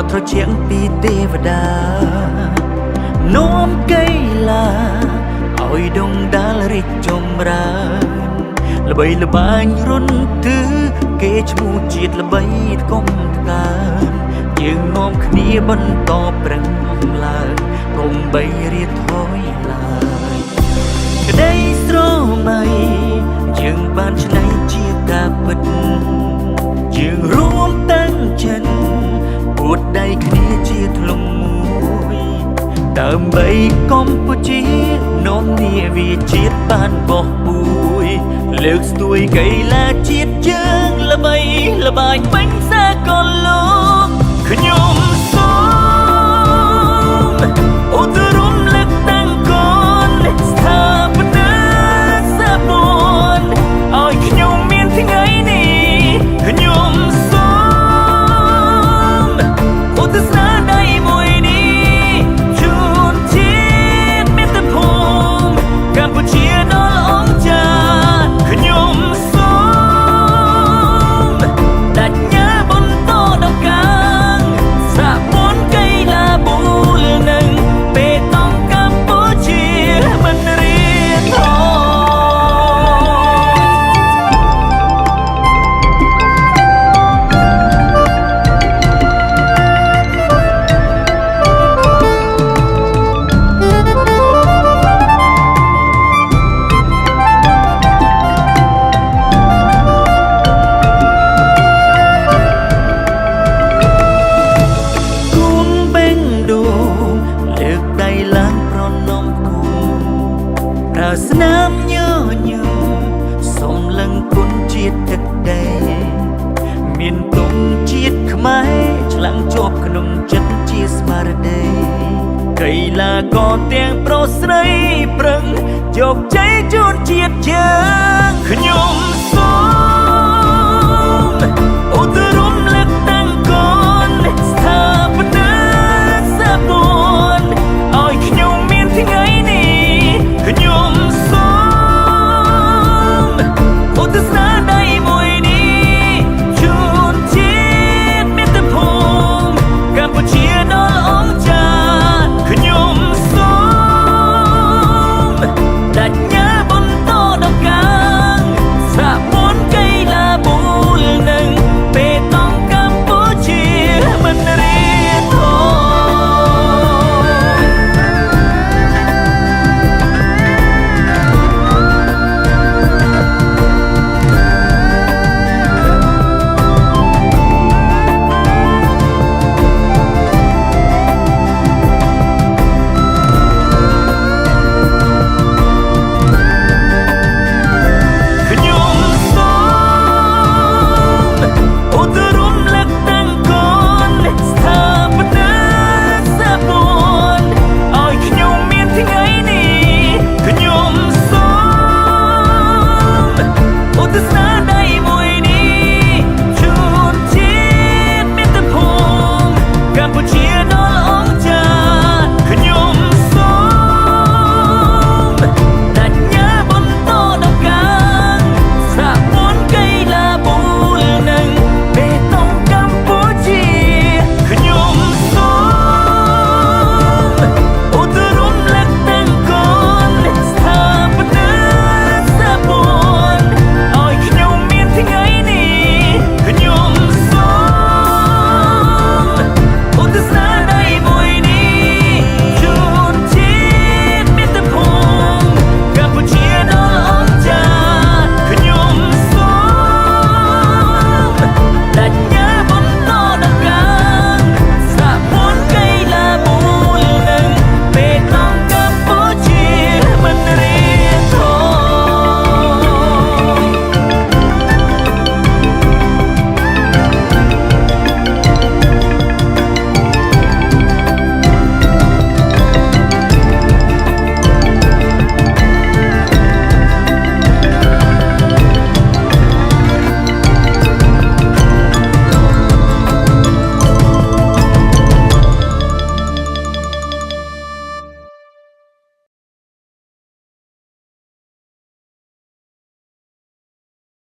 ดត្រជាក់ពីទេវតានោមកៃឡាឲ្យដងដាលរីកចម្រើនល្បីល្បាញរុនទឺគេឈ្មោះជាតិល្បីកុំកើនយើងនាំគ្នាបន្តប្រឹងឡើងកុំបីរៀបថយឡើយក្តីស្រមៃយើងបានឆ្នៃជាការពិតយើងរួមតាំងចិត្តពួតដៃគ្នាជាធ្លុំមួយដើម្បីកម្ពុជានោមនាវាជាតិបានបោះពួយលើកស្ទួយកីឡាជាតិយើងល្បីល្បាញពេញសាកលលោកខ្ញុំសូមឧទ្ទរំលឹកតាំងកូនស្ថាបនាសាបួនឲ្យខ្ញុំមានថ្ងៃនេះខ្ញុំសូមឧទ្ទស្នាដៃមួយនេះជូនជាតិមាតុភូមិកម្ពុជាដល់អង្ចាខ្ញុំសូមដាច់ញើបន្តដល់កាងសាបួនកីឡាប៊ូលនឹងបេតុងកម្ពុជាមិនរៀនថយស្នាមញញឹមសូមលឹងគុណជាតិទឹកដីមានទង់ជាតិខ្មែរឆ្លាំងជាប់ក្នុងចិត្តជាស្មារតីកីឡាករទាំងប្រុសស្រីប្រឹងជោគជ័យជូនជាតិយើងខ្ញុំ